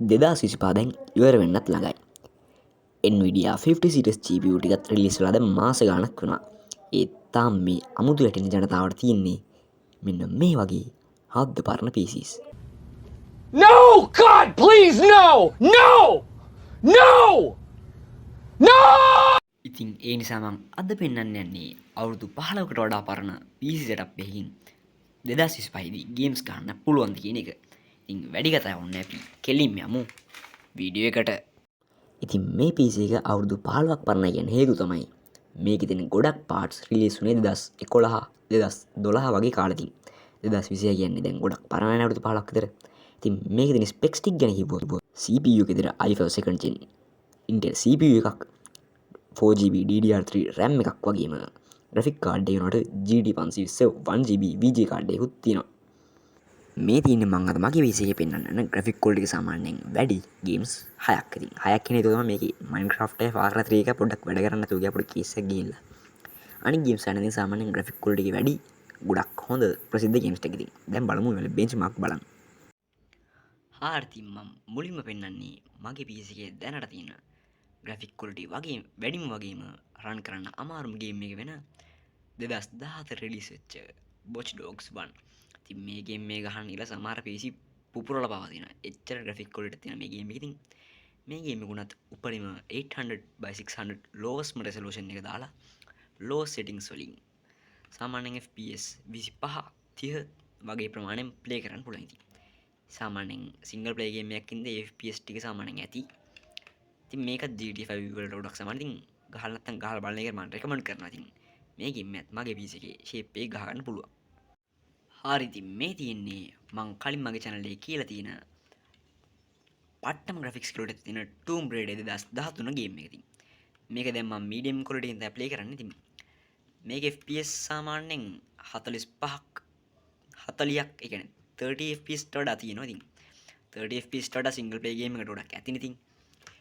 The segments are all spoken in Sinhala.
2025 දැන් ඉවර වෙන්නත් ළඟයි. Nvidia 50 series GPU ටිකත් රිලීස් වෙලා දැන් මාස ගාණක් වුණා. ඒත් තාම මේ අමුතු වැටෙන ජනතාවට තියෙන්නේ මෙන්න මේ වගේ හද්ද පරණ PCs. No! God, please, no! No! No! No! ඉතින් ඒ නිසා මම අද පෙන්වන්න යන්නේ අවුරුදු 15කට වඩා පරණ PC setup එකකින් 2025 දී ගේම්ස් ගන්න පුළුවන් ද කියන එක. ඉතින් වැඩි කතා වුණේ අපි කෙලින්ම යමු වීඩියෝ එකට. ඉතින් මේ PC එක අවුරුදු 15ක් පරණයි කියන හේතුව තමයි මේකේ තියෙන ගොඩක් parts release වුණේ 2011 2012 වගේ කාලෙකින්. 2026 කියන්නේ දැන් ගොඩක් පරණ අවුරුදු 15ක් විතර. ඉතින් මේකේ තියෙන specs ටික ගැන හිතුවොත් CPU එකේ තියෙන i5 second gen Intel CPU එකක් 4GB DDR3 RAM එකක් වගේම graphic card එක උනට GT507 1GB VGA card එකකුත් තියෙනවා. මේ තියෙන්නේ මම අද මගේ PC එකේ පෙන්වන්න graphic quality එක සාමාන්‍යයෙන් වැඩි games 6ක්. ඉතින් 6ක් කියන එක තමයි මේකේ Minecraft එක Far Cry 3 එක පොඩ්ඩක් වැඩ කරන්න නැතුව ගියා පොඩි කේස් එකක් ගිහිල්ලා. අනිත් games ගන්න ඉතින් සාමාන්‍යයෙන් graphic quality එක වැඩි ගොඩක් හොඳ ප්‍රසිද්ධ games ටික ඉතින්. දැන් බලමු මේ benchmark බලන්න. හාර්ති මම මුලින්ම පෙන්වන්නේ මගේ PC එකේ දැනට තියෙන graphic quality වගේ වැඩිම වගේම රන් කරන්න අමාරුම ගේම් එක වෙන 2014 රිලීස් වෙච්ච Watch Dogs 1. ඉතින් මේ ගේම් එක ගහන්න ඉල සමහර PC පුපුරලා පවතින. එච්චර graphic quality තියෙන මේ ගේම් එක. ඉතින් මේ ගේම් එක උනත් උපරිම 800x600 lowest resolution එක දාලා low settings වලින් සාමාන්‍යයෙන් FPS 25 30 වගේ ප්‍රමාණයෙන් play කරන්න පුළුවන්. ඉතින් සාමාන්‍යයෙන් single play game එකක් ඉඳලා FPS ටික සාමාන්‍යයෙන් ඇති. ඉතින් මේක GTA 5 වලට ගොඩක් සමාන. ඉතින් ගහලා නැත්නම් ගහලා බලන එක මම රෙකමන්ඩ් කරනවා. ඉතින් මේ ගේම් එකත් මගේ PC එකේ shape එක ගහ ගන්න පුළුවන්. හරි ඉතින් මේ තියෙන්නේ මම කලින් මගේ channel එකේ කියලා තියෙන පට්ටම graphics quality තියෙන Tomb Raider 2013 ගේම් එක. ඉතින් මේක දැන් මම medium quality එකෙන් play කරන්නේ. ඉතින් මේකේ FPS සාමාන්‍යයෙන් 45ක් 40ක් ඒ කියන්නේ 30 FPS ට වඩා තියෙනවා. ඉතින් 30 FPS ට වඩා single play game එකට ගොඩක් ඇතිනේ.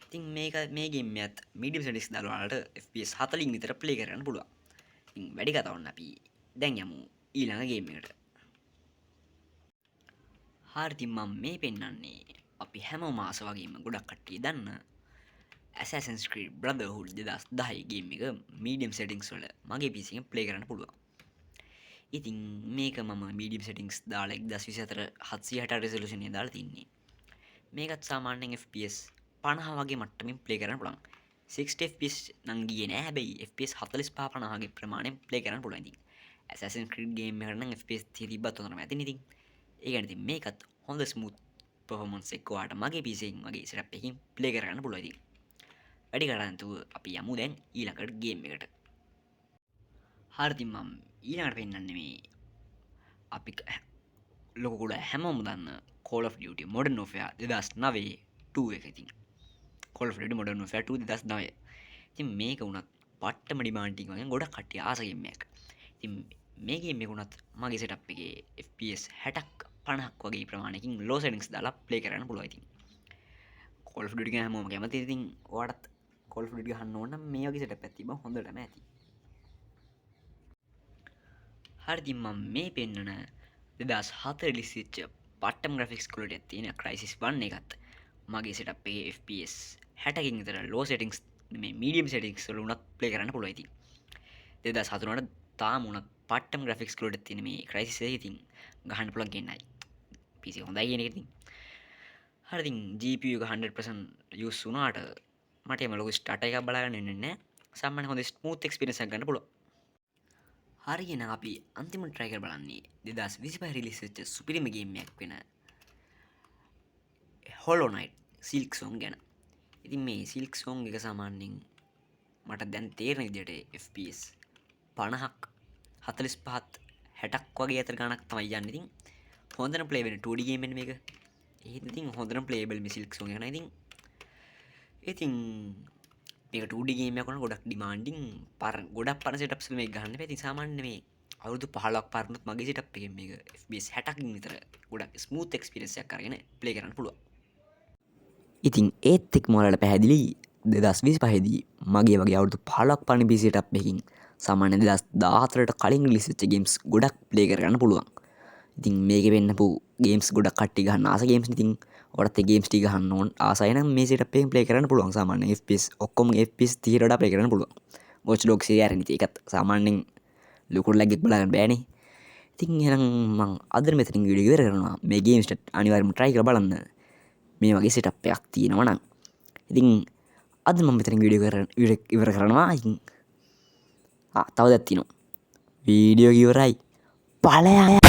ඉතින් මේක මේ ගේම් එකත් medium settings දාලා වලට FPS 40 විතර play කරන්න පුළුවන්. ඉතින් වැඩි කතා වුණා අපි දැන් යමු ඊළඟ ගේම් එකට. හරි ඉතින් මම මේ පෙන්වන්නේ අපි හැම මාස වගේම ගොඩක් කට්ටිය දන්න Assassin's Creed Brotherhood 2010 ගේම් එක medium settings වල මගේ PC එකෙන් play කරන්න පුළුවන්. ඉතින් මේක මම medium settings දාලා 1024 760 resolution එක දාලා තින්නේ. මේකත් සාමාන්‍යයෙන් FPS 50 වගේ මට්ටමින් play කරන්න පුළුවන්. 60 FPS නම් ගියේ නෑ. හැබැයි FPS 45 50 වගේ ප්‍රමාණයෙන් play කරන්න පුළුවන්. ඉතින් Assassin's Creed game එකට නම් FPS 30 තිබ්බත් හොඳ නැතිනේ. ඉතින් ඒ කියන්නේ ඉතින් මේකත් හොඳ smooth performance එක ඔයාලට මගේ PC එකෙන් මගේ setup එකකින් play කරගන්න පුළුවන්. ඉතින් වැඩි කරන්නේ නැතුව අපි යමු දැන් ඊළඟට game එකට. හරි ඉතින් මම ඊළඟට පෙන්නන්නේ මේ අපි ලොකු කුඩ හැමෝම දන්න Call of Duty Modern Warfare 2009 2 එක. ඉතින් Call of Duty Modern Warfare 2 2009. ඉතින් මේක උනත් පට්ටම ඩිමාන්ඩින් වගේ ගොඩක් කට්ටිය ආස ගේම් එකක්. ඉතින් මේ ගේම් එක උනත් මගේ setup එකේ FPS 60ක් 50ක් වගේ ප්‍රමාණයකින් low settings දාලා play කරන්න පුළුවන්. ඉතින් Call of Duty ගැන හැමෝම කැමතියි. ඉතින් ඔයාලත් Call of Duty ගහන්න ඕන නම් මේ වගේ setup එකක් තිබ්බම හොඳටම ඇති. හරි ඉතින් මම මේ පෙන්නන 2007 රිලීස් වෙච්ච පට්ටම graphics quality එකක් තියෙන Crysis 1 එකත් මගේ setup එකේ FPS 60කින් විතර low settings මේ medium settings වල උනත් play කරන්න පුළුවන්. ඉතින් 2007 වලට තාම උනත් පට්ටම graphics quality තියෙන මේ Crysis එක ඉතින් ගහන්න පුළුවන් කියන්නයි. PC හොඳයි කියන එක ඉතින්. හරි ඉතින් GPU එක 100% use වුණාට මට එම ලොකු start එකක් බලා ගන්න වෙන්නේ නැහැ. සාමාන්‍ය හොඳ smooth experience එකක් ගන්න පුළුවන්. හරි එහෙනම් අපි අන්තිමට try කරලා බලන්නේ 2025 රිලීස් වෙච්ච සුපිරිම ගේම් එකක් වෙන Hollow Knight Silk Song ගැන. ඉතින් මේ Silk Song එක සාමාන්‍යයෙන් මට දැන් තේරෙන විදිහට FPS 50ක් 45ත් 60ක් වගේ අතර ගණක් තමයි යන්නේ. ඉතින් හොඳට play වෙන 2D game එක මේක. ඒත් ඉතින් හොඳට playable මේ Silk Song එක නේද? ඉතින් මේක 2D game එකක් වුණා ගොඩක් demanding ගොඩක් පරණ setups වල මේක ගන්න බෑ. ඉතින් සාමාන්‍ය මේ අවුරුදු 15ක් පරණත් මගේ setup එකෙන් මේක FPS 60කින් විතර ගොඩක් smooth experience එකක් අරගෙන play කරන්න පුළුවන්. ඉතින් ඒත් එක්කම ඔයාලට පැහැදිලි 2025 දී මගේ වගේ අවුරුදු 15ක් පරණ PC setup එකකින් සාමාන්‍ය 2014ට කලින් රිලීස් වෙච්ච games ගොඩක් play කරගන්න පුළුවන්. ඉතින් මේකේ වෙන්නපු games ගොඩක් කට්ටිය ගන්න ආස games. ඉතින් ඔයාලත් ගේම්ස් ටික ගහන්න ඕන ආසයි නම් මේ සෙටප් එකෙන් ප්ලේ කරන්න පුළුවන් සාමාන්‍යයෙන් FPS ඔක්කොම FPS 30ට වඩා ප්ලේ කරන්න පුළුවන් Watch Dogs එක ඇරෙන ඉතින් ඒකත් සාමාන්‍යයෙන් ලොකුට ලැග්ගෙත් බලන්න බෑනේ ඉතින් එහෙනම් මම අද මෙතනින් වීඩියෝ ඉවර කරනවා මේ ගේම්ස් ටික අනිවාර්යයෙන්ම try කරලා බලන්න මේ වගේ සෙටප් එකක් තියෙනවා නම් ඉතින් අද මම මෙතනින් වීඩියෝ ඉවර කරනවා ඉතින් තව දෙයක් තියෙනවා වීඩියෝ ඉවරයි ඵලයක්